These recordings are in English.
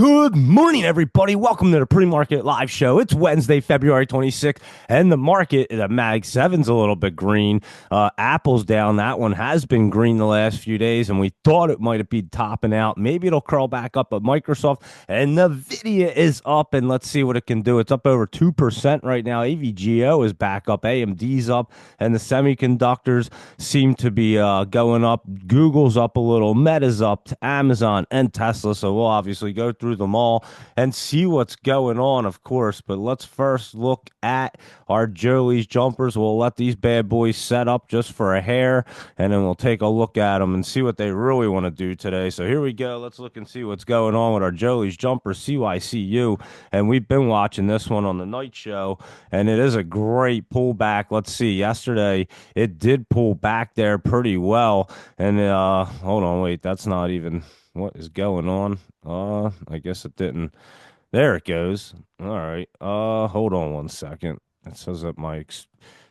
Good morning, everybody. Welcome to the Pre-Market Live Show. It's Wednesday, February 26th, and the market, the Mag 7's a little bit green. Apple's down. That one has been green the last few days, and we thought it might have been topping out. Maybe it'll curl back up, but Microsoft and NVIDIA is up, and let's see what it can do. It's up over 2% right now. AVGO is back up. AMD's up, and the semiconductors seem to be going up. Google's up a little. Meta's up. Amazon and Tesla. So we'll obviously go through them all and see what's going on, of course. But let's first look at our Jolie's jumpers. We'll let these bad boys set up just for a hair, and then we'll take a look at them and see what they really want to do today. So here we go. Let's look and see what's going on with our Jolie's jumpers, CYCU. And we've been watching this one on the night show, and it is a great pullback. Let's see. Yesterday, it did pull back there pretty well. And hold on, wait, that's not even what is going on. I guess it didn't. There it goes. All right. Hold on one second. It says that my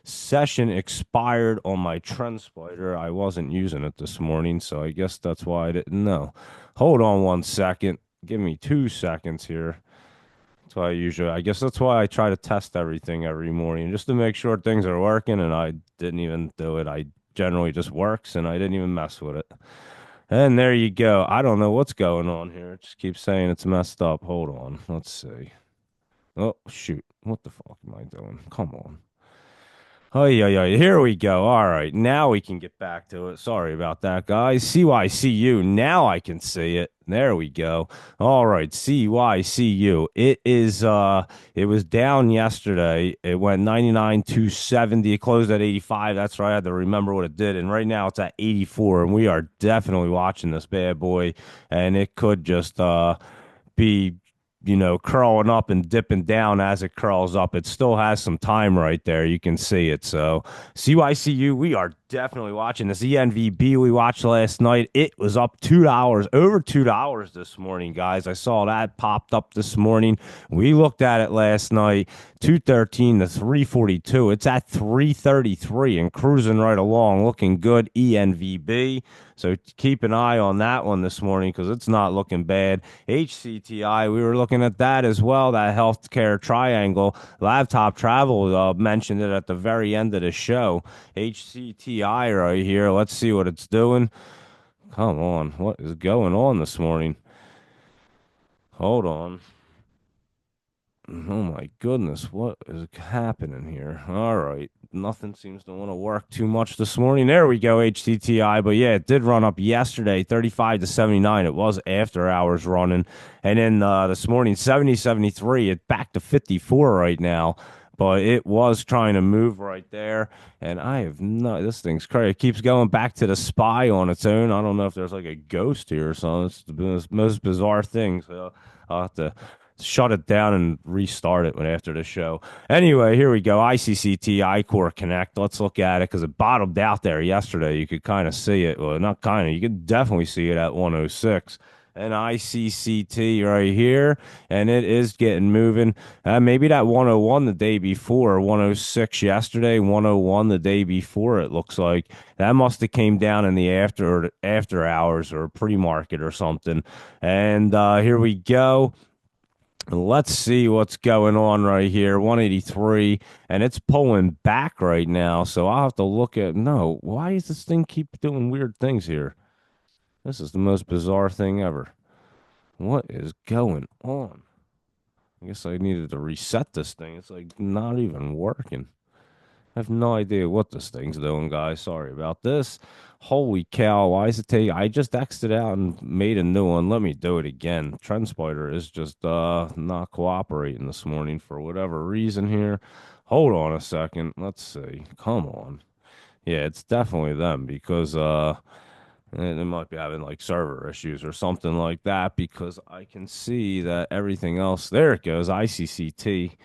session expired on my TrendSpider. I wasn't using it this morning, so I guess that's why I didn't know. Hold on one second. Give me 2 seconds here. That's why I guess that's why I try to test everything every morning just to make sure things are working, and I didn't even do it. I generally just works, and I didn't even mess with it. And there you go. I don't know what's going on here. It just keeps saying it's messed up. Hold on. Let's see. Oh, shoot. What the fuck am I doing? Come on. Oh, yeah. Here we go. All right. Now we can get back to it. Sorry about that, guys. CYCU. Now I can see it. There we go. All right. CYCU. It was down yesterday. It went 99 to 70. It closed at 85. That's right. I had to remember what it did. And right now it's at 84. And we are definitely watching this bad boy. And it could just be curling up and dipping down as it curls up. It still has some time right there. You can see it. So CYCU, we are definitely watching this. ENVB we watched last night. It was up $2, over $2 this morning, guys. I saw that popped up this morning. We looked at it last night, 213 to 342. It's at 333 and cruising right along, looking good. ENVB. So keep an eye on that one this morning because it's not looking bad. HCTI, we were looking at that as well, that healthcare triangle. Laptop Travel mentioned it at the very end of the show. HCTI right here. Let's see what it's doing. Come on. What is going on this morning? Hold on. Oh my goodness, what is happening here? All right, nothing seems to want to work too much this morning. There we go, HTTI. But yeah, it did run up yesterday, 35 to 79. It was after hours running. And then this morning, 70, 73. It's back to 54 right now. But it was trying to move right there. And this thing's crazy. It keeps going back to the SPY on its own. I don't know if there's like a ghost here or something. It's the most bizarre thing. So I'll have to shut it down and restart it after the show. Anyway, here we go. ICCT iCore Connect. Let's look at it because it bottomed out there yesterday. You could kind of see it. Well, not kind of. You could definitely see it at 106. And ICCT right here, and it is getting moving. Maybe that 101 the day before, 106 yesterday, 101 the day before. It looks like that must have came down in the after hours or pre-market or something. And here we go. Let's see what's going on right here. 183, and it's pulling back right now. So I'll have to look at. No, why does this thing keep doing weird things here? This is the most bizarre thing ever. What is going on? I guess I needed to reset this thing. It's like not even working. I have no idea what this thing's doing, guys. Sorry about this. Holy cow, why is it taking? I just exited out and made a new one. Let me do it again. TrendSpider is just not cooperating this morning for whatever reason here. Hold on a second. Let's see. Come on. Yeah, it's definitely them because they might be having like server issues or something like that because I can see that everything else. There it goes. ICCT.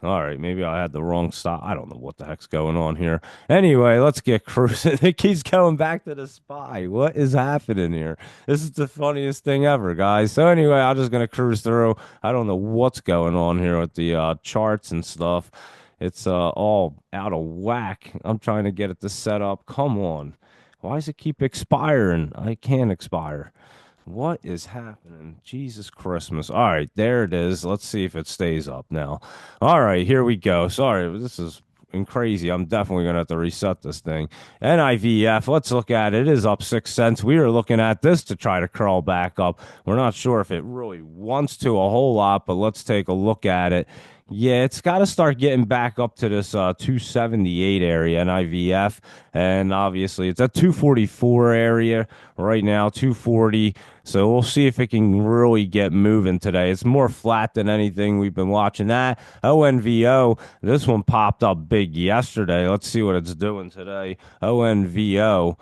All right, maybe I had the wrong stop. I don't know what the heck's going on here. Anyway, let's get cruising. It keeps going back to the SPY. What is happening here? This is the funniest thing ever, guys. So anyway, I'm just gonna cruise through. I don't know what's going on here with the charts and stuff. It's all out of whack. I'm trying to get it to set up. Come on. Why does it keep expiring? I can't expire. What is happening? Jesus Christmas. All right, there it is. Let's see if it stays up now. All right, here we go. Sorry, this is crazy. I'm definitely going to have to reset this thing. NIVF, let's look at it. It is up 6 cents. We are looking at this to try to curl back up. We're not sure if it really wants to a whole lot, but let's take a look at it. Yeah, it's got to start getting back up to this 278 area, NIVF. And obviously, it's at 244 area right now, 240. So we'll see if it can really get moving today. It's more flat than anything. We've been watching that. ONVO, this one popped up big yesterday. Let's see what it's doing today. ONVO.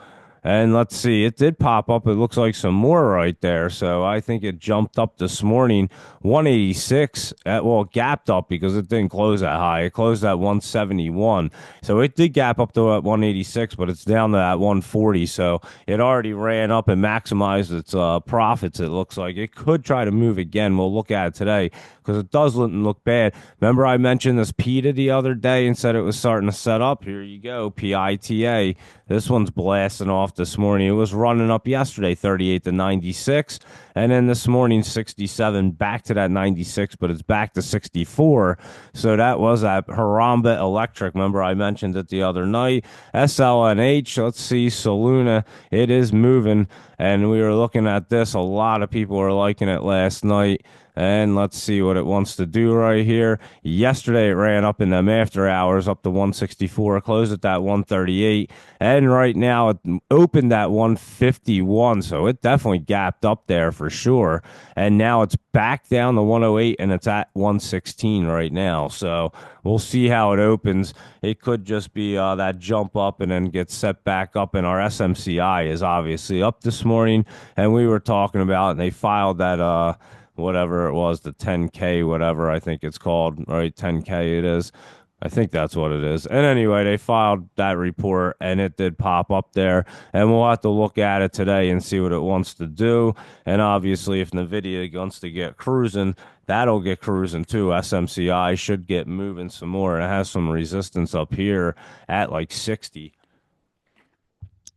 And let's see, it did pop up. It looks like some more right there. So I think it jumped up this morning, 186. Well, it gapped up because it didn't close that high. It closed at 171. So it did gap up to at 186, but it's down to that 140. So it already ran up and maximized its profits. It looks like it could try to move again. We'll look at it today because it doesn't look bad. Remember, I mentioned this PITA the other day and said it was starting to set up. Here you go, PITA. This one's blasting off this morning. It was running up yesterday, 38 to 96. And then this morning, 67, back to that 96, but it's back to 64. So that was that Haramba Electric. Remember, I mentioned it the other night. SLNH, let's see, Soluna, it is moving. And we were looking at this. A lot of people were liking it last night. And let's see what it wants to do right here. Yesterday, it ran up in them after hours up to 164, closed at that 138. And right now, it opened at 151. So it definitely gapped up there for sure. And now it's back down to 108 and it's at 116 right now. So we'll see how it opens. It could just be that jump up and then get set back up. And our SMCI is obviously up this morning. And we were talking about, and they filed that, whatever it was, the 10K, whatever I think it's called, right? 10K it is. I think that's what it is. And anyway, they filed that report and it did pop up there. And we'll have to look at it today and see what it wants to do. And obviously, if NVIDIA wants to get cruising, that'll get cruising too. SMCI should get moving some more. And it has some resistance up here at like 60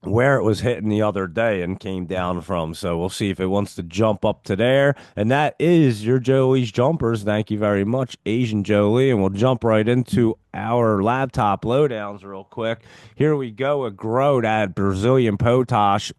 where it was hitting the other day and came down from. So we'll see if it wants to jump up to there. And that is your Jolie's Jumpers. Thank you very much, Asian Jolie. And we'll jump right into our laptop lowdowns real quick. Here we go. A growth at Brazilian Potash.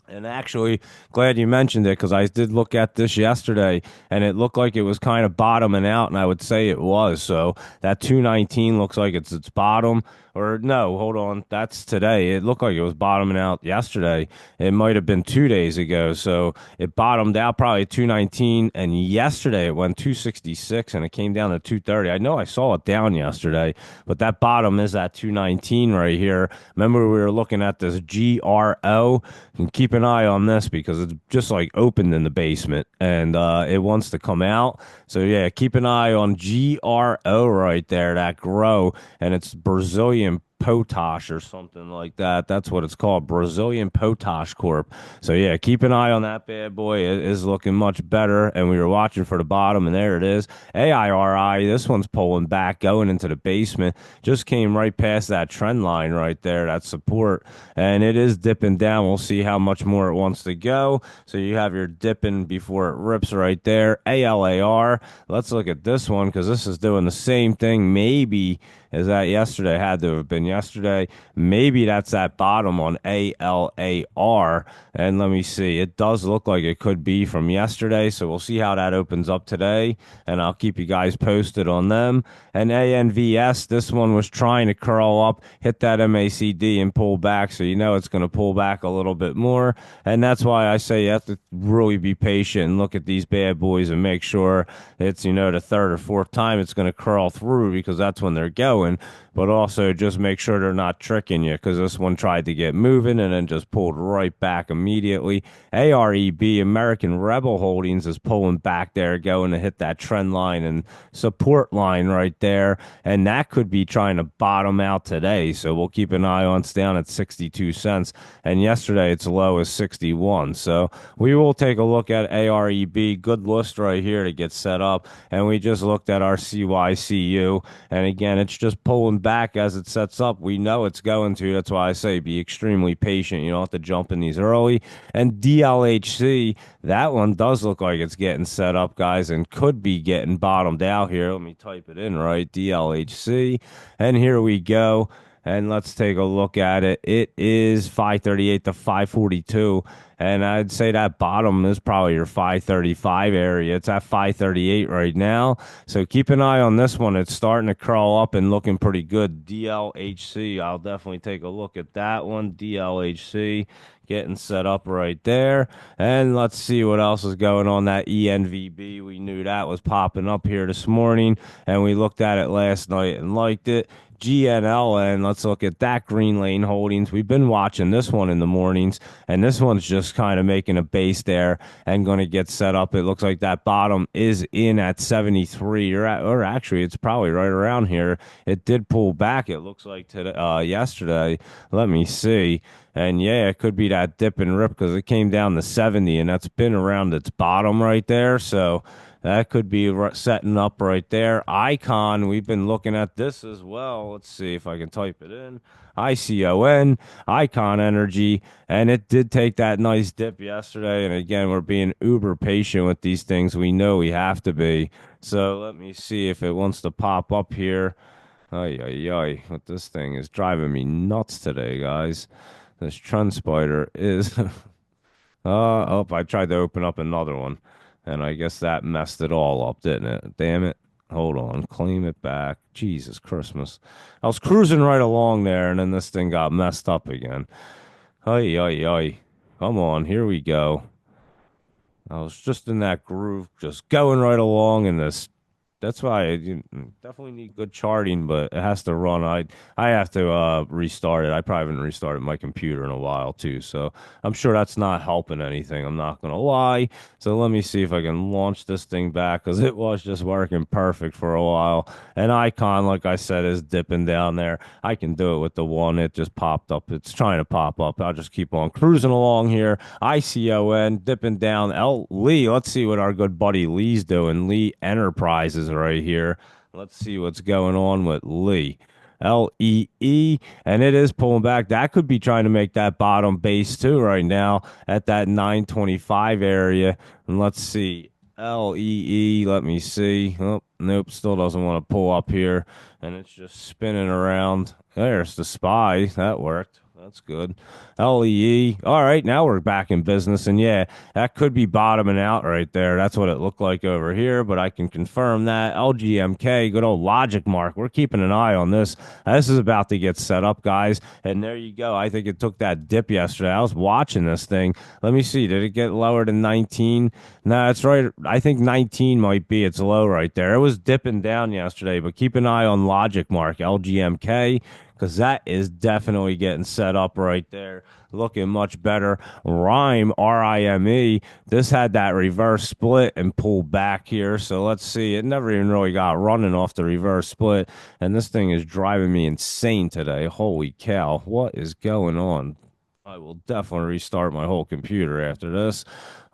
And actually, glad you mentioned it because I did look at this yesterday and it looked like it was kind of bottoming out, and I would say it was. So that 219 looks like it's its bottom. Or no, hold on. That's today. It looked like it was bottoming out yesterday. It might have been 2 days ago. So it bottomed out probably 219. And yesterday it went 266 and it came down to 230. I know I saw it down yesterday, but that bottom is at 219 right here. Remember, we were looking at this GRO, and keep an eye on this because it's just like opened in the basement and it wants to come out. So yeah, keep an eye on GRO right there, that grow, and it's Brazilian Potash or something like that. That's what it's called, Brazilian Potash Corp. So yeah, keep an eye on that bad boy. It is looking much better, and we were watching for the bottom, and there it is. AIRI, this one's pulling back, going into the basement. Just came right past that trend line right there, that support, and it is dipping down. We'll see how much more it wants to go. So you have your dipping before it rips right there. ALAR, let's look at this one because this is doing the same thing. Maybe is that yesterday? Had to have been yesterday. Maybe that's that bottom on ALAR. And let me see. It does look like it could be from yesterday. So we'll see how that opens up today. And I'll keep you guys posted on them. And ANVS, this one was trying to curl up, hit that MACD and pull back. So you know it's going to pull back a little bit more. And that's why I say you have to really be patient and look at these bad boys and make sure it's, the third or fourth time it's going to curl through because that's when they're going. But also just make sure they're not tricking you because this one tried to get moving and then just pulled right back immediately. AREB, American Rebel Holdings, is pulling back there, going to hit that trend line and support line right there. And that could be trying to bottom out today. So we'll keep an eye on. It's down at 62 cents. And yesterday its low is 61. So we will take a look at AREB. Good list right here to get set up. And we just looked at our CYCU. And again, it's just pulling back as it sets up. We know it's going to. That's why I say be extremely patient. You don't have to jump in these early. And DLHC, that one does look like it's getting set up, guys, and could be getting bottomed out here. Let me type it in right. DLHC. And here we go. And let's take a look at it. It is 538 to 542. And I'd say that bottom is probably your 535 area. It's at 538 right now. So keep an eye on this one. It's starting to crawl up and looking pretty good. DLHC, I'll definitely take a look at that one. DLHC getting set up right there. And let's see what else is going on. That ENVB, we knew that was popping up here this morning. And we looked at it last night and liked it. GNLN, let's look at that Green Lane Holdings. We've been watching this one in the mornings, and this one's just kind of making a base there and going to get set up. It looks like that bottom is in at 73, or actually, it's probably right around here. It did pull back, it looks like today, yesterday. Let me see. And yeah, it could be that dip and rip because it came down to 70, and that's been around its bottom right there. So that could be setting up right there. Icon, we've been looking at this as well. Let's see if I can type it in. ICON, Icon Energy, and it did take that nice dip yesterday. And again, we're being uber patient with these things. We know we have to be. So let me see if it wants to pop up here. Ay, ay, ay. What this thing is driving me nuts today, guys. This Trend Spider is. Oh, I tried to open up another one. And I guess that messed it all up, didn't it? Damn it. Hold on. Claim it back. Jesus Christmas. I was cruising right along there, and then this thing got messed up again. Ay, ay, ay. Come on. Here we go. I was just in that groove, just going right along in this. That's why you definitely need good charting, but it has to run. I have to restart it. I probably haven't restarted my computer in a while too, so I'm sure that's not helping anything. I'm not gonna lie. So let me see if I can launch this thing back because it was just working perfect for a while. And Icon, like I said, is dipping down there. I can do it with the one. It just popped up. It's trying to pop up. I'll just keep on cruising along here. ICON dipping down. Lee. Let's see what our good buddy Lee's doing. Lee Enterprises right here. Let's see what's going on with Lee. LEE, and it is pulling back. That could be trying to make that bottom base too right now at that 925 area. And let's see. LEE, let me see. Oh, nope, still doesn't want to pull up here. And it's just spinning around. There's the SPY. That worked. That's good. LEE. All right, now we're back in business. And yeah, that could be bottoming out right there. That's what it looked like over here, but I can confirm that. LGMK, good old logic mark. We're keeping an eye on this. This is about to get set up, guys. And there you go. I think it took that dip yesterday. I was watching this thing. Let me see. Did it get lower than 19? No, that's right. I think 19 might be its low right there. It was dipping down yesterday, but keep an eye on logic mark, LGMK, because that is definitely getting set up right there, looking much better. Rime, RIME, this had that reverse split and pulled back here. So let's see. It never even really got running off the reverse split, and this thing is driving me insane today. Holy cow, what is going on? I will definitely restart my whole computer after this.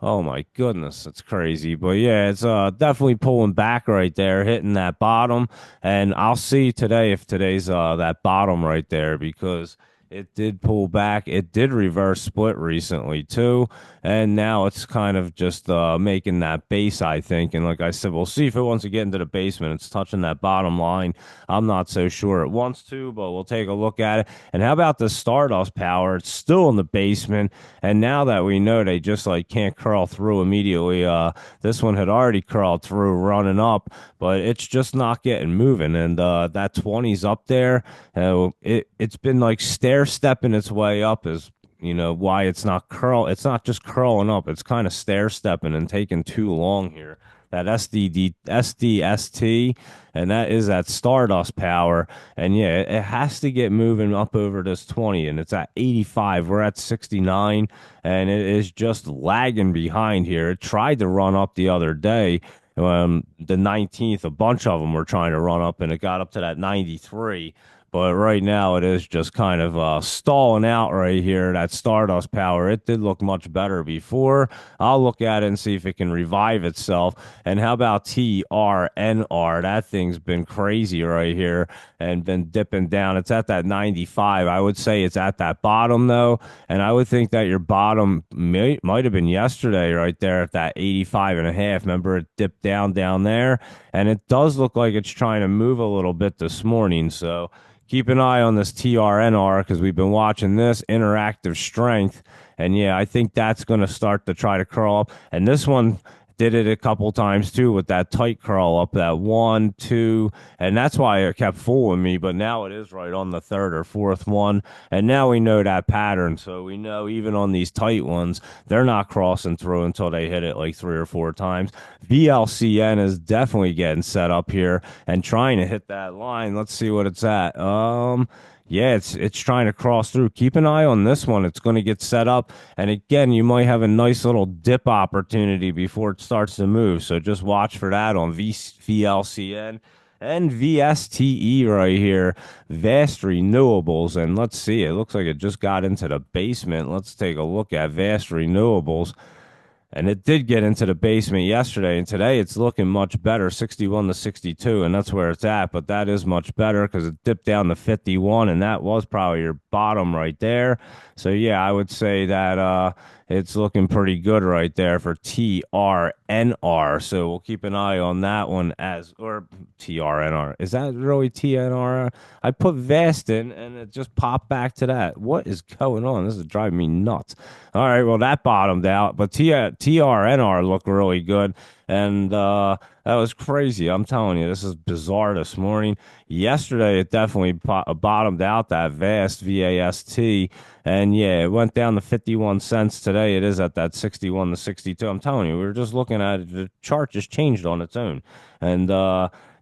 Oh my goodness, it's crazy. But yeah, it's definitely pulling back right there, hitting that bottom. And I'll see today if today's that bottom right there because it did pull back. It did reverse split recently too. And now it's kind of just making that base, I think. And like I said, we'll see if it wants to get into the basement. It's touching that bottom line. I'm not so sure it wants to, but we'll take a look at it. And how about the Stardust Power? It's still in the basement. And now that we know they just like can't curl through immediately, this one had already crawled through running up, but it's just not getting moving. And that 20's up there. It's been like stair stepping its way up as why it's not just curling up, it's kind of stair stepping and taking too long here. That SDST, and that is that Stardust Power. And yeah, it has to get moving up over this 20, and it's at 85. We're at 69, and it is just lagging behind here. It tried to run up the other day. The 19th, a bunch of them were trying to run up, and it got up to that 93. But right now, it is just kind of stalling out right here. That Stardust power, it did look much better before. I'll look at it and see if it can revive itself. And how about TRNR? That thing's been crazy right here and been dipping down. It's at that 95. I would say it's at that bottom, though. And I would think that your bottom might have been yesterday right there at that 85 and a half. Remember, it dipped down there. And it does look like it's trying to move a little bit this morning. So keep an eye on this TRNR because we've been watching this interactive strength. And yeah, I think that's going to start to try to curl up. And this one did it a couple times too with that tight curl up, that 1, 2. And that's why it kept fooling me. But now it is right on the third or fourth one. And now we know that pattern. So we know even on these tight ones, they're not crossing through until they hit it like 3 or 4 times. VLCN is definitely getting set up here and trying to hit that line. Let's see what it's at. Yeah, it's trying to cross through. Keep an eye on this one. It's going to get set up. And again, you might have a nice little dip opportunity before it starts to move. So just watch for that on VLCN and VSTE right here. Vast Renewables. And let's see, it looks like it just got into the basement. Let's take a look at Vast Renewables. And it did get into the basement yesterday, and today it's looking much better, 61 to 62, and that's where it's at. But that is much better because it dipped down to 51, and that was probably your bottom right there. So yeah, I would say that it's looking pretty good right there for TRNR. So we'll keep an eye on that one or TRNR. Is that really TNR? I put Vast in and it just popped back to that. What is going on? This is driving me nuts. All right, well, that bottomed out, but TRNR looked really good. And that was crazy. I'm telling you, this is bizarre this morning. Yesterday, it definitely bottomed out, that Vast, VAST. And yeah, it went down to 51 cents today. It is at that 61 to 62. I'm telling you, we were just looking at it. The chart just changed on its own. And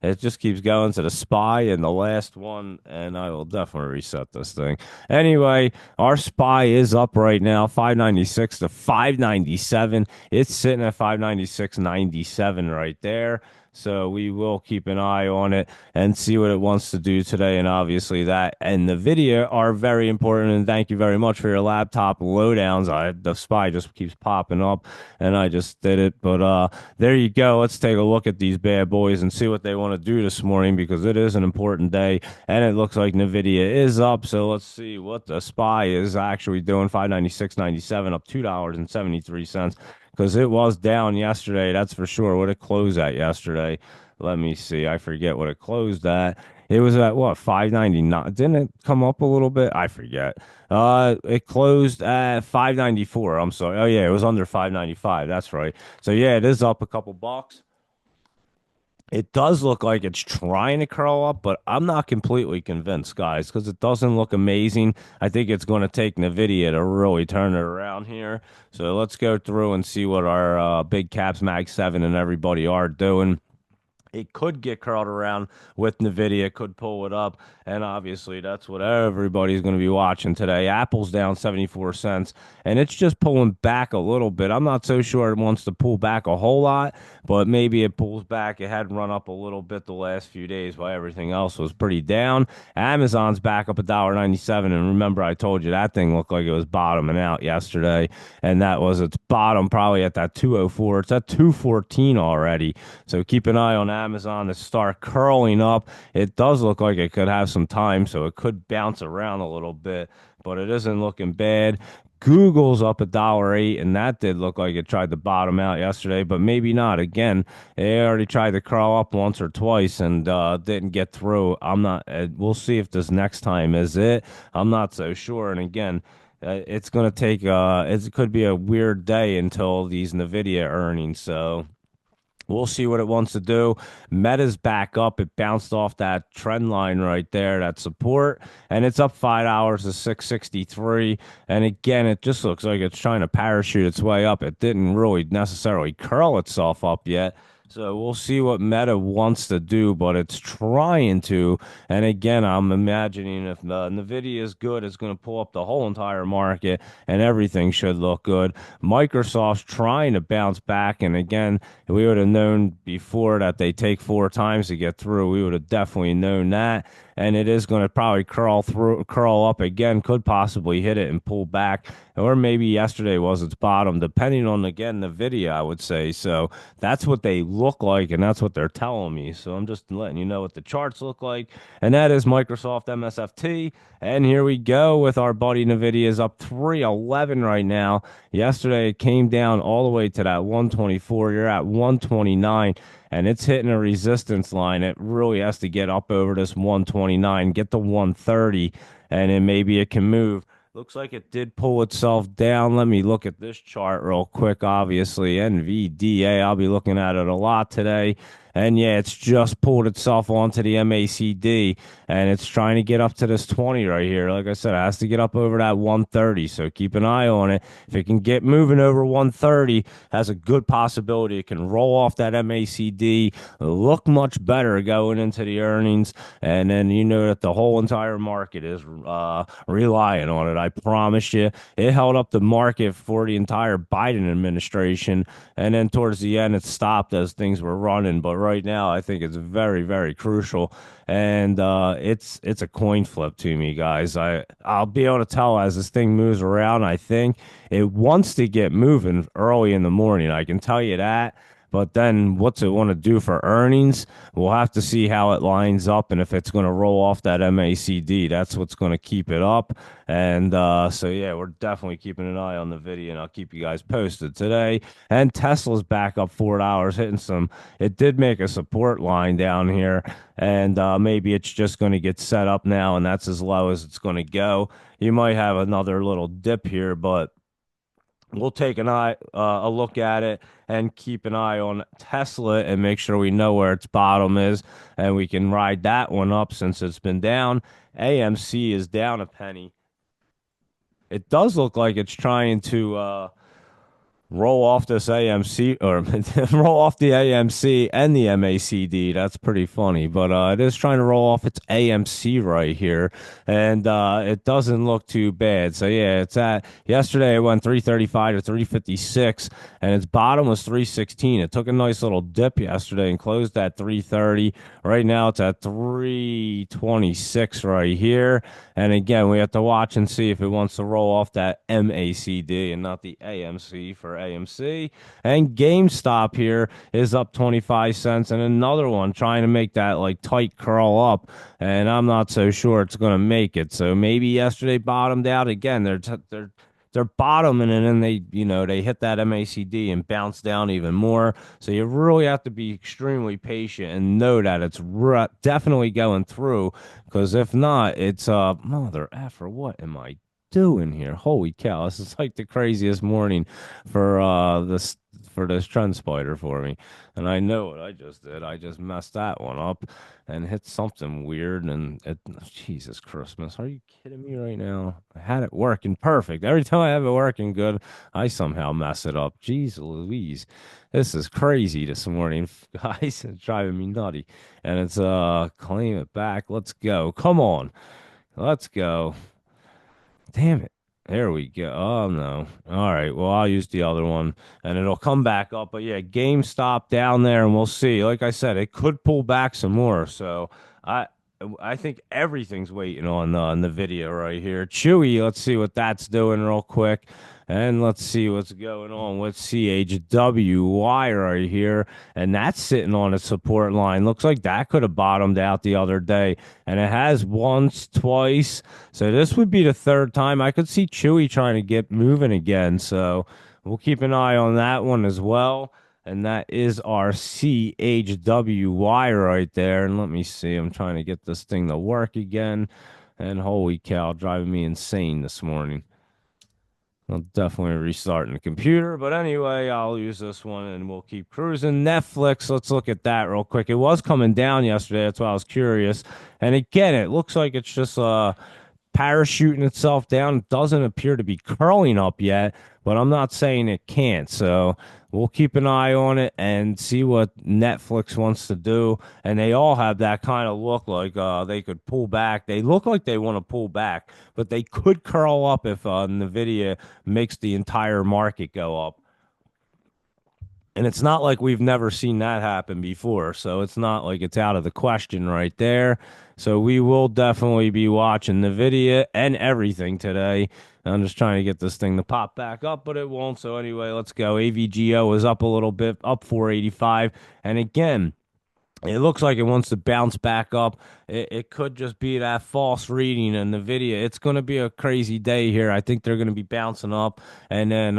it just keeps going to the SPY and the last one, and I will definitely reset this thing. Anyway, our SPY is up right now, 596 to 597. It's sitting at 596.97 right there. So we will keep an eye on it and see what it wants to do today. And obviously that and the video are very important. And thank you very much for your laptop lowdowns. The SPY just keeps popping up and I just did it. But there you go. Let's take a look at these bad boys and see what they want to do this morning because it is an important day. And it looks like NVIDIA is up. So let's see what the SPY is actually doing. 596.97 up $2.73 because it was down yesterday. That's for sure. What it closed at yesterday? Let me see. I forget what it closed at. It was at what, 599? Didn't it come up a little bit? I forget. It closed at 594. I'm sorry. Oh yeah, it was under 595. That's right. So yeah, it is up a couple bucks. It does look like it's trying to curl up, but I'm not completely convinced, guys, because it doesn't look amazing. I think it's going to take NVIDIA to really turn it around here. So let's go through and see what our big caps, Mag 7, and everybody are doing. It could get curled around with NVIDIA, could pull it up. And obviously, that's what everybody's going to be watching today. Apple's down 74 cents, and it's just pulling back a little bit. I'm not so sure it wants to pull back a whole lot, but maybe it pulls back. It had run up a little bit the last few days while everything else was pretty down. Amazon's back up $1.97. And remember, I told you that thing looked like it was bottoming out yesterday, and that was its bottom probably at that 204. It's at 214 already. So keep an eye on Amazon to start curling up. It does look like it could have some time, so it could bounce around a little bit, but it isn't looking bad. Google's up $1.08, and that did look like it tried to bottom out yesterday, but maybe not. Again, they already tried to crawl up once or twice and didn't get through. I'm not. We'll see if this next time is it. I'm not so sure. And again, it's going to take. It could be a weird day until these NVIDIA earnings. So. We'll see what it wants to do. Meta's back up. It bounced off that trend line right there, that support, and it's up $5 to 663. And again, it just looks like it's trying to parachute its way up. It didn't really necessarily curl itself up yet, So we'll see what Meta wants to do, but it's trying to. And again, I'm imagining if the Nvidia is good, it's going to pull up the whole entire market and everything should look good. Microsoft's trying to bounce back. And again, if we would have known before that they take 4 times to get through, we would have definitely known that. And it is going to probably curl up again, could possibly hit it and pull back. Or maybe yesterday was its bottom, depending on, again, the video, I would say. So that's what they look like, and that's what they're telling me. So I'm just letting you know what the charts look like. And that is Microsoft MSFT. And here we go with our buddy NVIDIA is up 311 right now. Yesterday it came down all the way to that 124. You're at 129, and it's hitting a resistance line. It really has to get up over this 129, get to 130, and then maybe it can move. Looks like it did pull itself down. Let me look at this chart real quick. Obviously, NVDA, I'll be looking at it a lot today. And yeah, it's just pulled itself onto the MACD and it's trying to get up to this 20 right here. Like I said, it has to get up over that 130. So keep an eye on it. If it can get moving over 130, has a good possibility it can roll off that MACD, look much better going into the earnings. And then you know that the whole entire market is relying on it. I promise you. It held up the market for the entire Biden administration. And then towards the end, it stopped as things were running. But right now, I think it's very, very crucial, and it's a coin flip to me, guys. I'll be able to tell as this thing moves around. I think it wants to get moving early in the morning. I can tell you that. But then what's it want to do for earnings? We'll have to see how it lines up and if it's going to roll off that MACD. That's what's going to keep it up. And so, yeah, we're definitely keeping an eye on the video, and I'll keep you guys posted today. And Tesla's back up $4, hitting some. It did make a support line down here, and maybe it's just going to get set up now, and that's as low as it's going to go. You might have another little dip here, but we'll take a look at it and keep an eye on Tesla and make sure we know where its bottom is, and we can ride that one up since it's been down. AMC is down a penny. It does look like it's trying to roll off this AMC or roll off the AMC and the MACD. That's pretty funny, but it is trying to roll off its AMC right here, and it doesn't look too bad. So yeah, it's at yesterday it went 335 to 356, and its bottom was 316. It took a nice little dip yesterday and closed at 330. Right now it's at 326 right here, and again we have to watch and see if it wants to roll off that MACD and not the AMC for AMC. And GameStop here is up 25 cents, and another one trying to make that like tight curl up, and I'm not so sure it's going to make it. So maybe yesterday bottomed out again. They're bottoming, and then they hit that MACD and bounce down even more. So you really have to be extremely patient and know that it's definitely going through, because if not, it's mother effer, what am I doing here? Holy cow, this is like the craziest morning for this trend spider for me. And I know what I just did. I just messed that one up and hit something weird, and Jesus Christmas. Are you kidding me right now? I had it working perfect. Every time I have it working good, I somehow mess it up. Jeez Louise. This is crazy this morning, guys. It's driving me nutty. And it's claim it back. Let's go. Come on. Let's go. Damn it. There we go. Oh no. All right. Well, I'll use the other one and it'll come back up. But yeah, GameStop down there and we'll see. Like I said, it could pull back some more. So I think everything's waiting on the video right here. Chewy, let's see what that's doing real quick. And let's see what's going on with CHWY right here. And that's sitting on a support line. Looks like that could have bottomed out the other day. And it has once, twice. So this would be the third time. I could see Chewy trying to get moving again. So we'll keep an eye on that one as well. And that is our CHWY right there. And let me see. I'm trying to get this thing to work again. And holy cow, driving me insane this morning. I'll definitely restarting the computer. But anyway, I'll use this one and we'll keep cruising. Netflix, let's look at that real quick. It was coming down yesterday. That's why I was curious. And again, it looks like it's just parachuting itself down. It doesn't appear to be curling up yet, but I'm not saying it can't. So we'll keep an eye on it and see what Netflix wants to do. And they all have that kind of look like they could pull back. They look like they want to pull back, but they could curl up if Nvidia makes the entire market go up. And it's not like we've never seen that happen before. So it's not like it's out of the question right there. So we will definitely be watching the video and everything today. I'm just trying to get this thing to pop back up, but it won't. So anyway, let's go. AVGO is up a little bit, up 485. And again, it looks like it wants to bounce back up. It could just be that false reading in the video. It's going to be a crazy day here. I think they're going to be bouncing up, and then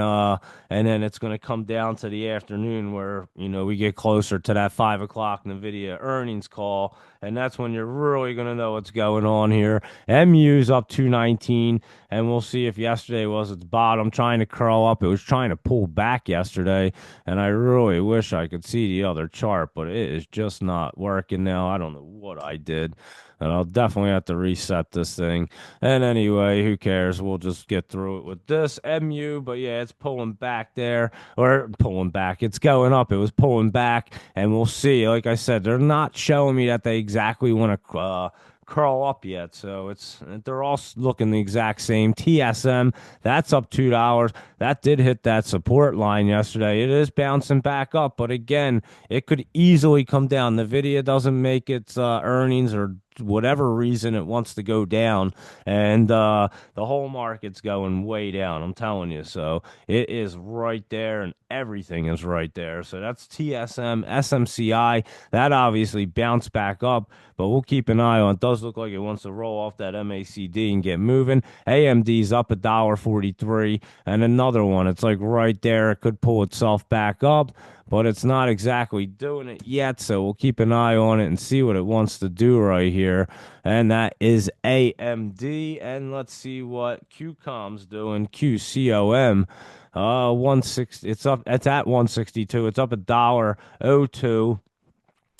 it's going to come down to the afternoon where we get closer to that 5 o'clock Nvidia earnings call, and that's when you're really going to know what's going on here. MU's up 219, and we'll see if yesterday was its bottom, trying to curl up. It was trying to pull back yesterday, and I really wish I could see the other chart, but it is just not working now. I don't know what I did, and I'll definitely have to reset this thing. And anyway, who cares? We'll just get through it with this MU. But yeah, it's pulling back there, or pulling back. It's going up. It was pulling back, and we'll see. Like I said, they're not showing me that they exactly want to curl up yet. So they're all looking the exact same. TSM, that's up $2. That did hit that support line yesterday. It is bouncing back up, but again, it could easily come down. Nvidia doesn't make its earnings or whatever reason it wants to go down, and the whole market's going way down. I'm telling you. So it is right there, and everything is right there. So that's TSM, SMCI. That obviously bounced back up, but we'll keep an eye on. It does look like it wants to roll off that MACD and get moving. AMD's up $1.43, and another one. It's like right there. It could pull itself back up, but it's not exactly doing it yet. So we'll keep an eye on it and see what it wants to do right here. And that is AMD. And let's see what QCOM's doing. QCOM. 160. It's up. It's at 162. It's up $1.02.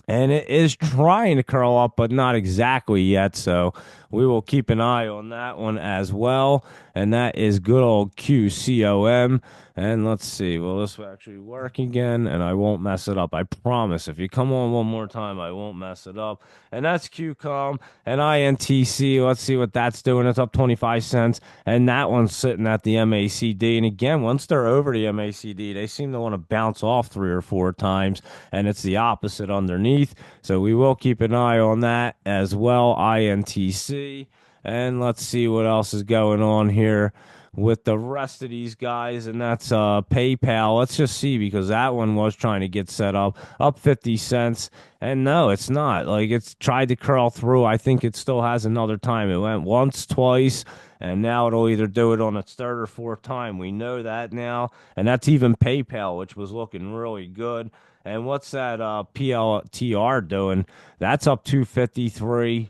And it is trying to curl up, but not exactly yet. So we will keep an eye on that one as well. And that is good old QCOM. And let's see, will this actually work again? And I won't mess it up. I promise. If you come on one more time, I won't mess it up. And that's QCOM and INTC. Let's see what that's doing. It's up 25 cents. And that one's sitting at the MACD. And again, once they're over the MACD, they seem to want to bounce off 3 or 4 times. And it's the opposite underneath. So we will keep an eye on that as well. INTC. And let's see what else is going on here with the rest of these guys, and that's PayPal. Let's just see, because that one was trying to get set up 50 cents, and no, it's not. Like, it's tried to curl through. I think it still has another time. It went once, twice, and now it'll either do it on its third or fourth time. We know that now, and that's even PayPal, which was looking really good. And what's that PLTR doing? That's up 253.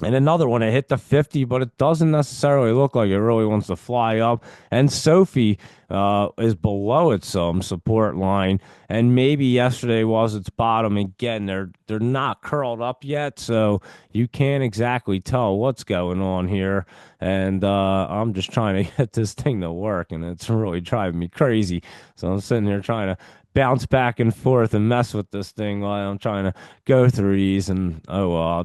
And another one, it hit the 50, but it doesn't necessarily look like it really wants to fly up. And Sophie is below its support line, and maybe yesterday was its bottom. Again, they're not curled up yet, so you can't exactly tell what's going on here. And I'm just trying to get this thing to work, and it's really driving me crazy. So I'm sitting here trying to bounce back and forth and mess with this thing while I'm trying to go through these. And oh well,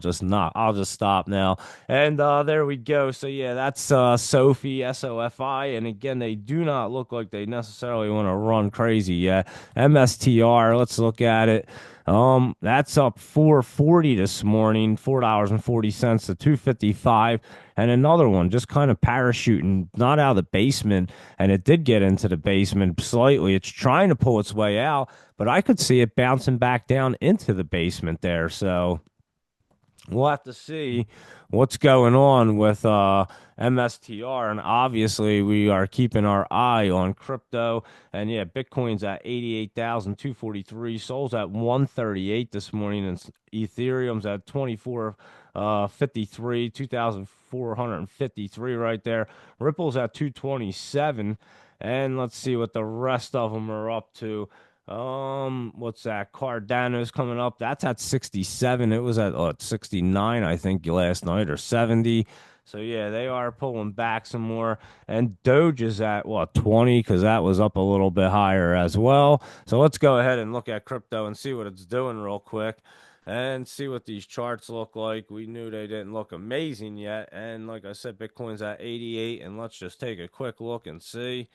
I'll just stop now. And there we go. So yeah, that's Sophie, SOFI. And again, they do not look like they necessarily want to run crazy yet. MSTR, let's look at it. That's up 440 this morning, $4.40 to 255. And another one just kind of parachuting, not out of the basement, and it did get into the basement slightly. It's trying to pull its way out, but I could see it bouncing back down into the basement there. So we'll have to see what's going on with MSTR. And obviously, we are keeping our eye on crypto. And yeah, Bitcoin's at 88,243. Sol's at 138 this morning. And Ethereum's at 2453, 2,453 right there. Ripple's at 227. And let's see what the rest of them are up to. What's that? Cardano's coming up. That's at 67. It was at 69, I think, last night or 70. So yeah, they are pulling back some more. And Doge is at what, 20? Because that was up a little bit higher as well. So let's go ahead and look at crypto and see what it's doing real quick and see what these charts look like. We knew they didn't look amazing yet. And like I said, Bitcoin's at 88. And let's just take a quick look and see,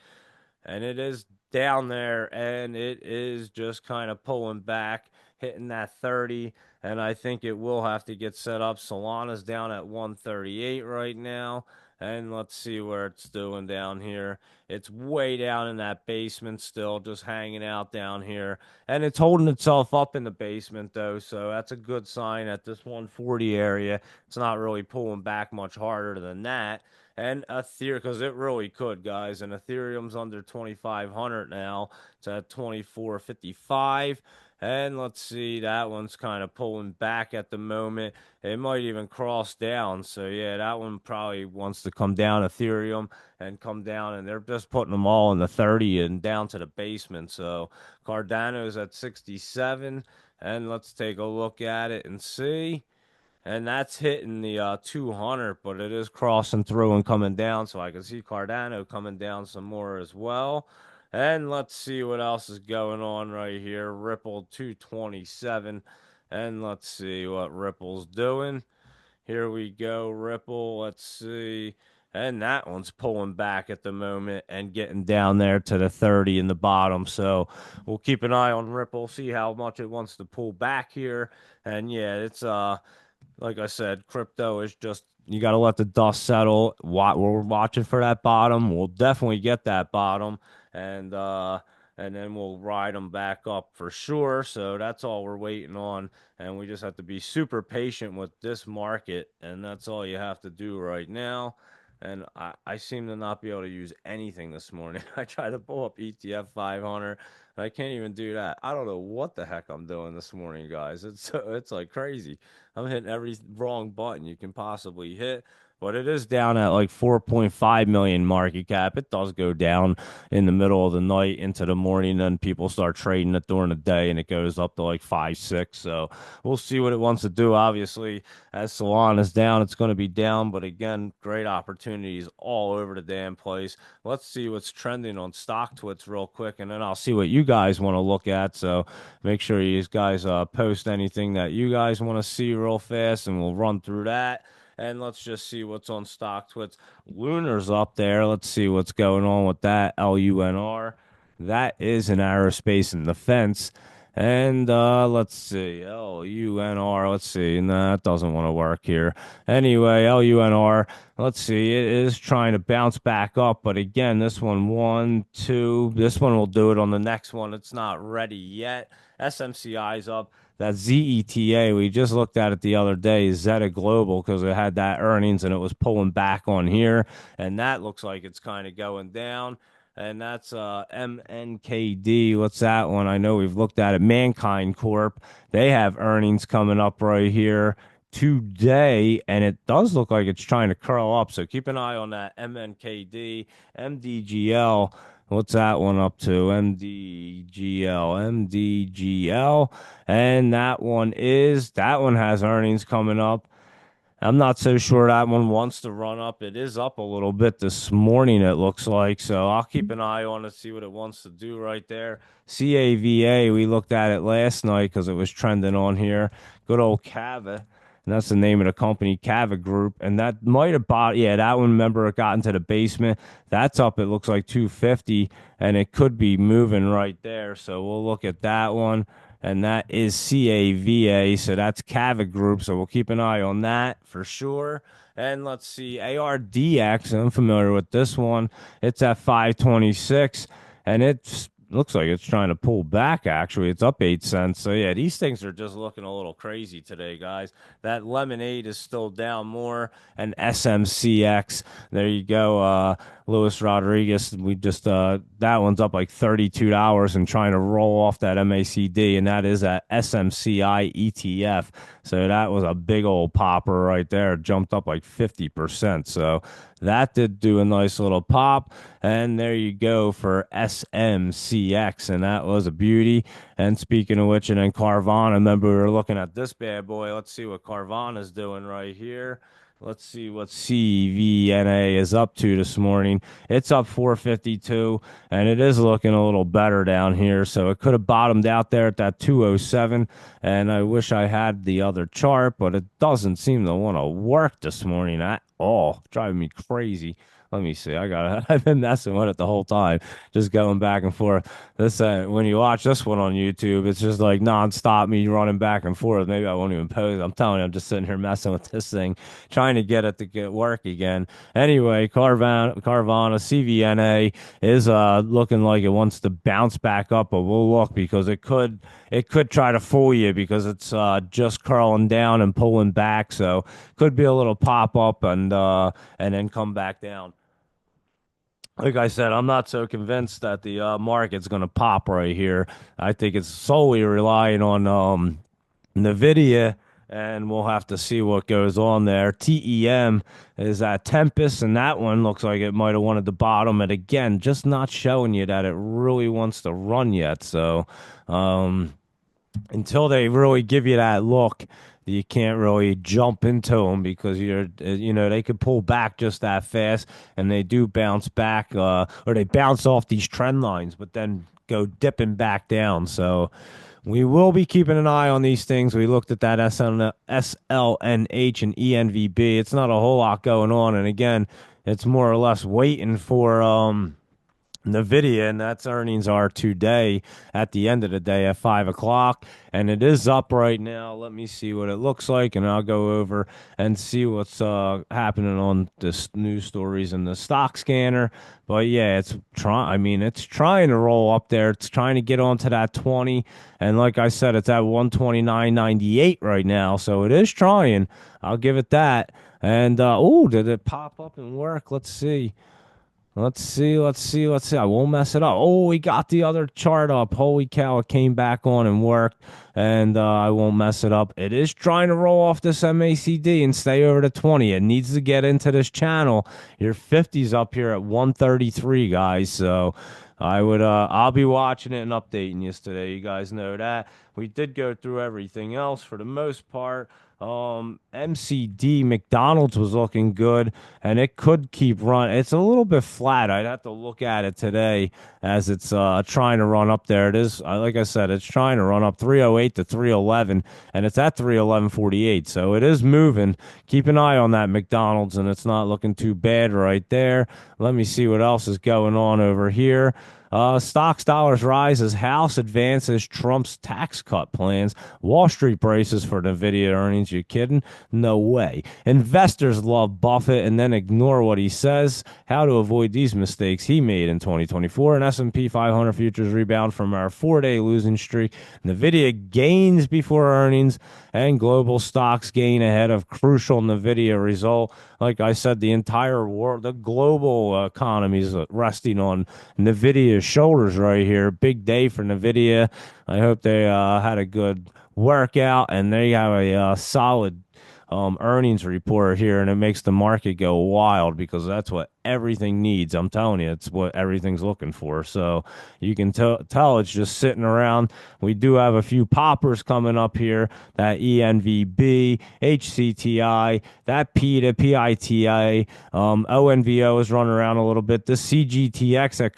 and it is down there and it is just kind of pulling back, hitting that 30. And I think it will have to get set up. Solana's down at 138 right now. And let's see where it's doing down here. It's way down in that basement still, just hanging out down here. And it's holding itself up in the basement, though. So that's a good sign at this 140 area. It's not really pulling back much harder than that. And Ethereum, because it really could, guys. And Ethereum's under 2,500 now. It's at 2,455. And let's see, that one's kind of pulling back at the moment. It might even cross down. So, yeah, that one probably wants to come down, Ethereum, and come down. And they're just putting them all in the 30 and down to the basement. So, Cardano's at 67. And let's take a look at it and see. And that's hitting the 200, but it is crossing through and coming down. So I can see Cardano coming down some more as well. And let's see what else is going on right here. Ripple 227. And let's see what Ripple's doing. Here we go, Ripple. Let's see. And that one's pulling back at the moment and getting down there to the 30 in the bottom. So we'll keep an eye on Ripple, see how much it wants to pull back here. And yeah, it's like I said, crypto is just, you got to let the dust settle. We're watching for that bottom. We'll definitely get that bottom, and and then we'll ride them back up for sure. So that's all we're waiting on, and we just have to be super patient with this market, and that's all you have to do right now. And I seem to not be able to use anything this morning. I tried to pull up ETF 500. I can't even do that. I don't know what the heck I'm doing this morning, guys. It's like crazy. I'm hitting every wrong button you can possibly hit. But it is down at like 4.5 million market cap. It does go down in the middle of the night into the morning. Then people start trading it during the day and it goes up to like 5, 6. So we'll see what it wants to do. Obviously, as Solana is down, it's going to be down. But again, great opportunities all over the damn place. Let's see what's trending on StockTwits real quick, and then I'll see what you guys want to look at. So make sure you guys post anything that you guys want to see real fast, and we'll run through that. And let's just see what's on StockTwits. Lunar's up there. Let's see what's going on with that. LUNR. That is an aerospace and defense. And let's see. LUNR. Let's see. Nah, that doesn't want to work here. Anyway, LUNR. Let's see. It is trying to bounce back up. But again, this one, two. This one will do it on the next one. It's not ready yet. SMCI's up. That ZETA, we just looked at it the other day, Zeta Global, because it had that earnings and it was pulling back on here. And that looks like it's kind of going down. And that's MNKD. What's that one? I know we've looked at it. Mankind Corp. They have earnings coming up right here today, and it does look like it's trying to curl up. So keep an eye on that. MNKD, MDGL. What's that one up to? MDGL. And that one has earnings coming up. I'm not so sure that one wants to run up. It is up a little bit this morning, it looks like. So I'll keep an eye on it, see what it wants to do right there. CAVA, we looked at it last night because it was trending on here. Good old Cava. And that's the name of the company, Cava Group. And that might have bought, yeah, that one, remember, it got into the basement. That's up, it looks like 250, and it could be moving right there. So we'll look at that one. And that is CAVA. So that's Cava Group. So we'll keep an eye on that for sure. And let's see, ARDX. I'm familiar with this one. It's at 526, and it's looks like it's trying to pull back. Actually, it's up 8 cents. So yeah, these things are just looking a little crazy today, guys. That Lemonade is still down more, and SMCX. There you go. Luis Rodriguez. We just that one's up like $32 and trying to roll off that MACD, and that is a SMCI ETF. So that was a big old popper right there. Jumped up like 50%. So that did do a nice little pop. And there you go for SMCI. GTX, and that was a beauty. And speaking of which, and then Carvana, remember we were looking at this bad boy. Let's see what Carvana's doing right here. Let's see what CVNA is up to this morning. It's up 452, and it is looking a little better down here. So it could have bottomed out there at that 207. And I wish I had the other chart, but it doesn't seem to want to work this morning at all. Driving me crazy. Let me see. I've been messing with it the whole time, just going back and forth. This when you watch this one on YouTube, it's just like nonstop me running back and forth. Maybe I won't even pose. I'm telling you, I'm just sitting here messing with this thing, trying to get it to get work again. Anyway, Carvana CVNA is looking like it wants to bounce back up, but we'll look because it could try to fool you because it's just curling down and pulling back. So could be a little pop up and then come back down. Like I said, I'm not so convinced that the market's going to pop right here. I think it's solely relying on NVIDIA, and we'll have to see what goes on there. TEM is at Tempest, and that one looks like it might have wanted to bottom. And again, just not showing you that it really wants to run yet. So until they really give you that look, you can't really jump into them because they could pull back just that fast, and they do bounce back, or they bounce off these trend lines, but then go dipping back down. So we will be keeping an eye on these things. We looked at that SLNH and ENVB. It's not a whole lot going on, and again, it's more or less waiting for NVIDIA, and that's earnings are today at the end of the day at 5 o'clock, and it is up right now. Let me see what it looks like, and I'll go over and see what's happening on this news stories in the stock scanner. But yeah, it's trying. I mean, it's trying to roll up there. It's trying to get onto that 20, and like I said, it's at 129.98 right now. So it is trying. I'll give it that. And did it pop up and work? Let's see. Let's see. I won't mess it up. Oh, we got the other chart up. Holy cow, it came back on and worked. And I won't mess it up. It is trying to roll off this MACD and stay over to 20. It needs to get into this channel. Your 50's up here at 133, guys. So I'll be watching it and updating you today. You guys know that. We did go through everything else for the most part. MCD McDonald's was looking good, and it could keep running. It's a little bit flat. I'd have to look at it today as it's trying to run up there. It is, like I said, it's trying to run up 308 to 311, and it's at 311.48. So it is moving. Keep an eye on that McDonald's, and it's not looking too bad right there. Let me see what else is going on over here. Stocks dollars rise as House advances Trump's tax cut plans. Wall Street braces for NVIDIA earnings. You kidding? No way. Investors love Buffett and then ignore what he says. How to avoid these mistakes he made in 2024. And S&P 500 futures rebound from our 4-day losing streak. NVIDIA gains before earnings, and global stocks gain ahead of crucial NVIDIA result. Like I said, the entire world, the global economy is resting on NVIDIA's shoulders right here. Big day for NVIDIA. I hope they had a good workout and they have a solid earnings report here, and it makes the market go wild because that's what everything needs. I'm telling you, it's what everything's looking for. So you can tell it's just sitting around. We do have a few poppers coming up here. That ENVB, HCTI, that PITA, PITA, ONVO is running around a little bit. The CGTX at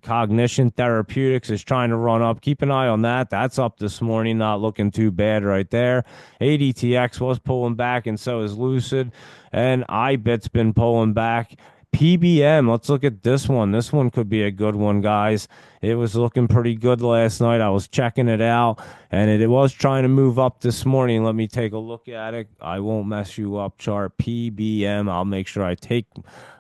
Cognition Therapeutics is trying to run up. Keep an eye on that. That's up this morning, not looking too bad right there. ADTX was pulling back, and so is Lucid. And IBIT's been pulling back. PBM, let's look at this one. This one could be a good one, guys. It was looking pretty good last night. I was checking it out, and it was trying to move up this morning. Let me take a look at it. I won't mess you up, chart. PBM, I'll make sure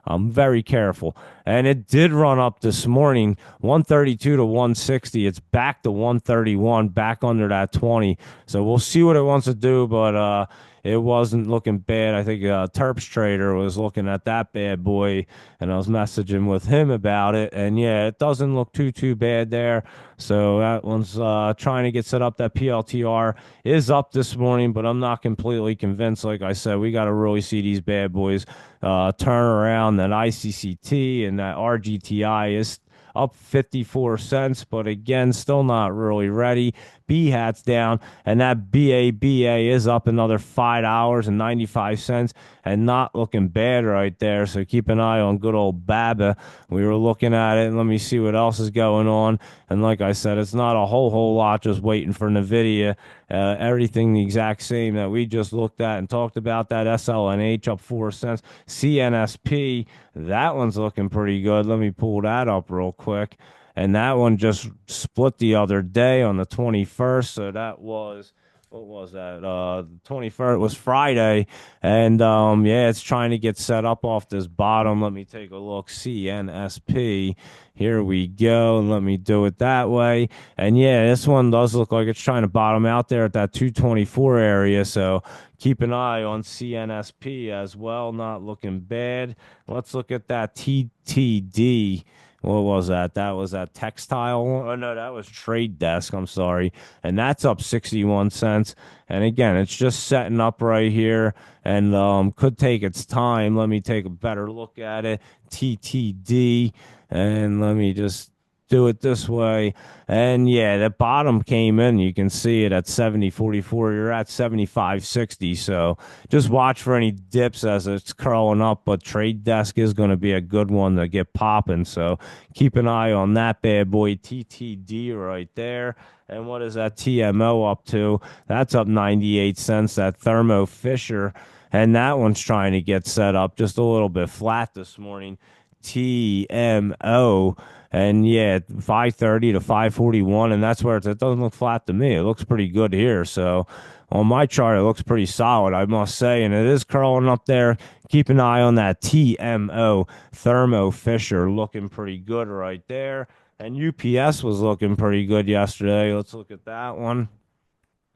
I'm very careful. And it did run up this morning, 132 to 160. It's back to 131, back under that 20. So we'll see what it wants to do, but it wasn't looking bad. I think Terps Trader was looking at that bad boy, and I was messaging with him about it. And yeah, it doesn't look too bad there. So that one's trying to get set up. That PLTR is up this morning, but I'm not completely convinced. Like I said, we got to really see these bad boys turn around. That ICCT and that RGTI is up 54 cents, but again, still not really ready. B hat's down, and that BABA is up another $5 and 95 cents, and not looking bad right there. So keep an eye on good old BABA. We were looking at it, and let me see what else is going on. And like I said, it's not a whole lot just waiting for Nvidia. Everything the exact same that we just looked at and talked about. That SLNH up 4 cents. CNSP, that one's looking pretty good. Let me pull that up real quick. And that one just split the other day on the 21st. So that was, what was that? 21st was Friday. And yeah, it's trying to get set up off this bottom. Let me take a look. CNSP. Here we go. And let me do it that way. And yeah, this one does look like it's trying to bottom out there at that 224 area. So keep an eye on CNSP as well. Not looking bad. Let's look at that TTD. What was that? That was that textile one. Oh, no, that was Trade Desk. I'm sorry. And that's up 61 cents. And again, it's just setting up right here and could take its time. Let me take a better look at it. TTD. And let me just do it this way. And yeah, the bottom came in. You can see it at 70.44. You're at 75.60. So just watch for any dips as it's curling up. But Trade Desk is going to be a good one to get popping. So keep an eye on that bad boy. TTD right there. And what is that TMO up to? That's up 98 cents. That Thermo Fisher. And that one's trying to get set up just a little bit flat this morning. TMO. And yeah, 530 to 541, and that's where it doesn't look flat to me. It looks pretty good here. So on my chart, it looks pretty solid, I must say, and it is curling up there. Keep an eye on that TMO, Thermo Fisher, looking pretty good right there. And UPS was looking pretty good yesterday. Let's look at that one.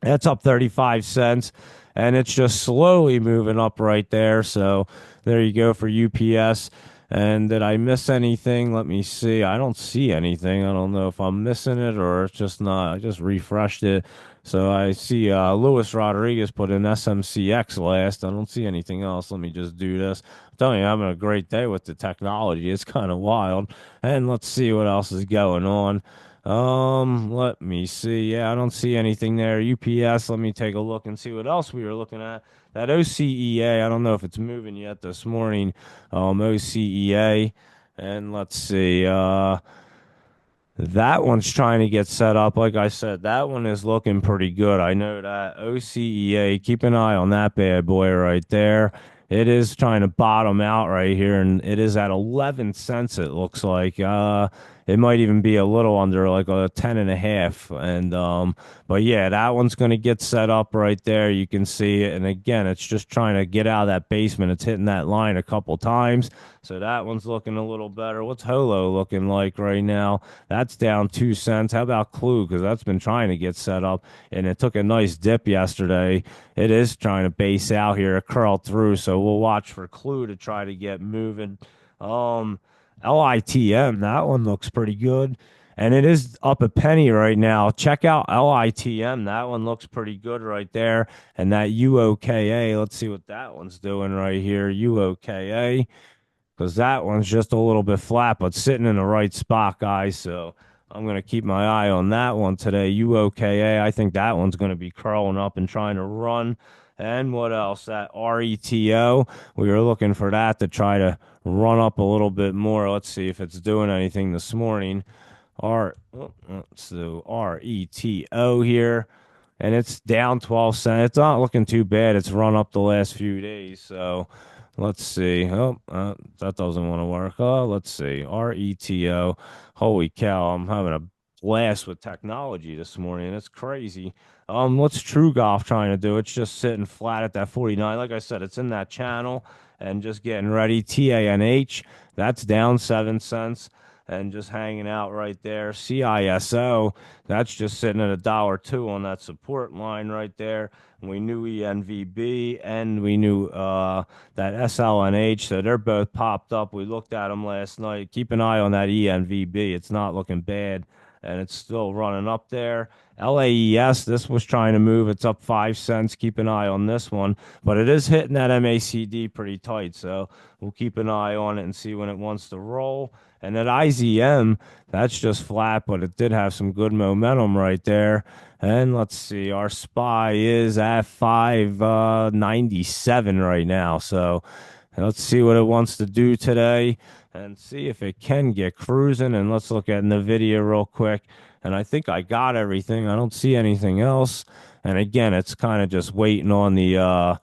That's up 35 cents, and it's just slowly moving up right there. So there you go for UPS. And did I miss anything? Let me see. I don't see anything. I don't know if I'm missing it or it's just not. I just refreshed it. So I see Luis Rodriguez put in SMCX last. I don't see anything else. Let me just do this. I'm telling you, I'm having a great day with the technology. It's kind of wild. And let's see what else is going on. Let me see. Yeah, I don't see anything there. UPS, let me take a look and see what else we were looking at. That OCEA, I don't know if it's moving yet this morning. OCEA. And let's see. That one's trying to get set up. Like I said, that one is looking pretty good. I know that. OCEA, keep an eye on that bad boy right there. It is trying to bottom out right here, and it is at 11 cents, it looks like. It might even be a little under like a 10 and a half. And but yeah, that one's going to get set up right there. You can see it. And again, it's just trying to get out of that basement. It's hitting that line a couple times. So that one's looking a little better. What's Holo looking like right now? That's down 2 cents. How about Clue? Because that's been trying to get set up, and it took a nice dip yesterday. It is trying to base out here, it curled through. So we'll watch for Clue to try to get moving. LITM, that one looks pretty good. And it is up a penny right now. Check out LITM. That one looks pretty good right there. And that UOKA, let's see what that one's doing right here. UOKA, because that one's just a little bit flat, but sitting in the right spot, guys. So I'm going to keep my eye on that one today. UOKA, I think that one's going to be curling up and trying to run. And what else? That RETO, we were looking for that to try to run up a little bit more. Let's see if it's doing anything this morning. Let's do RETO here, and it's down 12 cents. It's not looking too bad. It's run up the last few days. So let's see. That doesn't want to work. Let's see. RETO. Holy cow! I'm having a blast with technology this morning. It's crazy. What's True Golf trying to do? It's just sitting flat at that 49. Like I said, it's in that channel and just getting ready. TANH, that's down 7 cents and just hanging out right there. CISO, that's just sitting at $1.02 on that support line right there. And we knew ENVB and we knew that SLNH, so they're both popped up. We looked at them last night. Keep an eye on that ENVB. It's not looking bad and it's still running up there. LAES, this was trying to move. It's up 5 cents. Keep an eye on this one, but it is hitting that MACD pretty tight. So we'll keep an eye on it and see when it wants to roll. And that IZM, that's just flat, but it did have some good momentum right there. And let's see, our SPY is at 597 right now. So let's see what it wants to do today and see if it can get cruising. And let's look at NVIDIA real quick. And I think I got everything. I don't see anything else. And again, it's kind of just waiting on the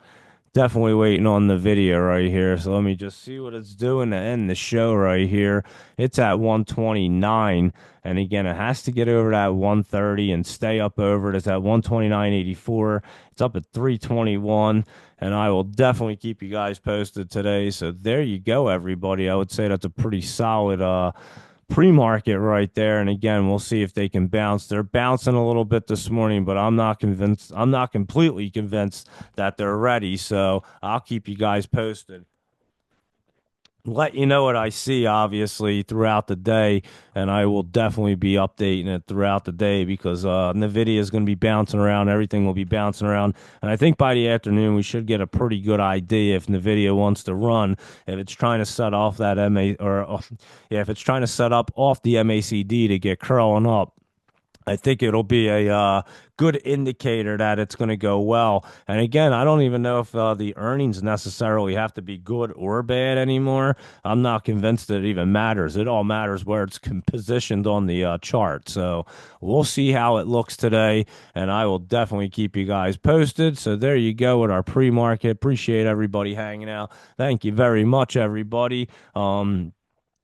definitely waiting on the video right here. So let me just see what it's doing to end the show right here. It's at 129. And again, it has to get over that 130 and stay up over it. It's at 129.84. It's up at 321. And I will definitely keep you guys posted today. So there you go, everybody. I would say that's a pretty solid pre-market right there. And again, we'll see if they can bounce. They're bouncing a little bit this morning, but I'm not convinced. I'm not completely convinced that they're ready. So I'll keep you guys posted. Let you know what I see, obviously, throughout the day, and I will definitely be updating it throughout the day because NVIDIA is going to be bouncing around. Everything will be bouncing around, and I think by the afternoon we should get a pretty good idea if NVIDIA wants to run. If it's trying to set off that yeah, if it's trying to set up off the MACD to get curling up, I think it'll be a good indicator that it's going to go well. And again, I don't even know if the earnings necessarily have to be good or bad anymore. I'm not convinced that it even matters. It all matters where it's positioned on the chart. So we'll see how it looks today, and I will definitely keep you guys posted. So there you go with our pre-market. Appreciate everybody hanging out. Thank you very much, everybody.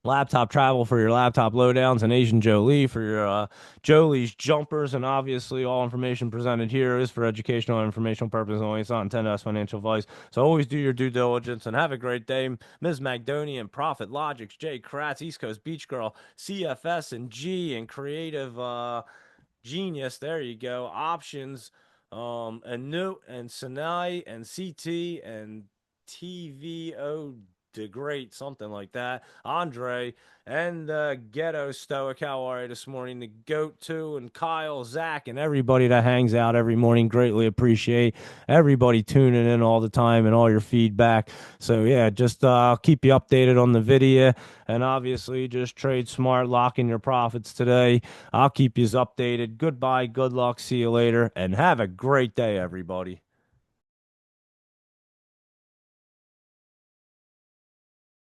Laptop Travel for your laptop lowdowns, and Asian Joe Lee for your Joe Lee's jumpers. And obviously, all information presented here is for educational and informational purposes only. It's not intended as financial advice. So always do your due diligence and have a great day. Ms. Magdonian, Profit Logics, Jay Kratz, East Coast Beach Girl, CFS and G, and Creative Genius. There you go. Options, and Newt and Sinai and CT and TVO the great, something like that. Andre and Ghetto Stoic, how are you this morning? The Goat too, and Kyle, Zach, and everybody that hangs out every morning. Greatly appreciate everybody tuning in all the time and all your feedback. So yeah, just keep you updated on the video, and obviously just trade smart, lock in your profits today. I'll keep you updated. Goodbye, good luck, see you later, and have a great day, everybody.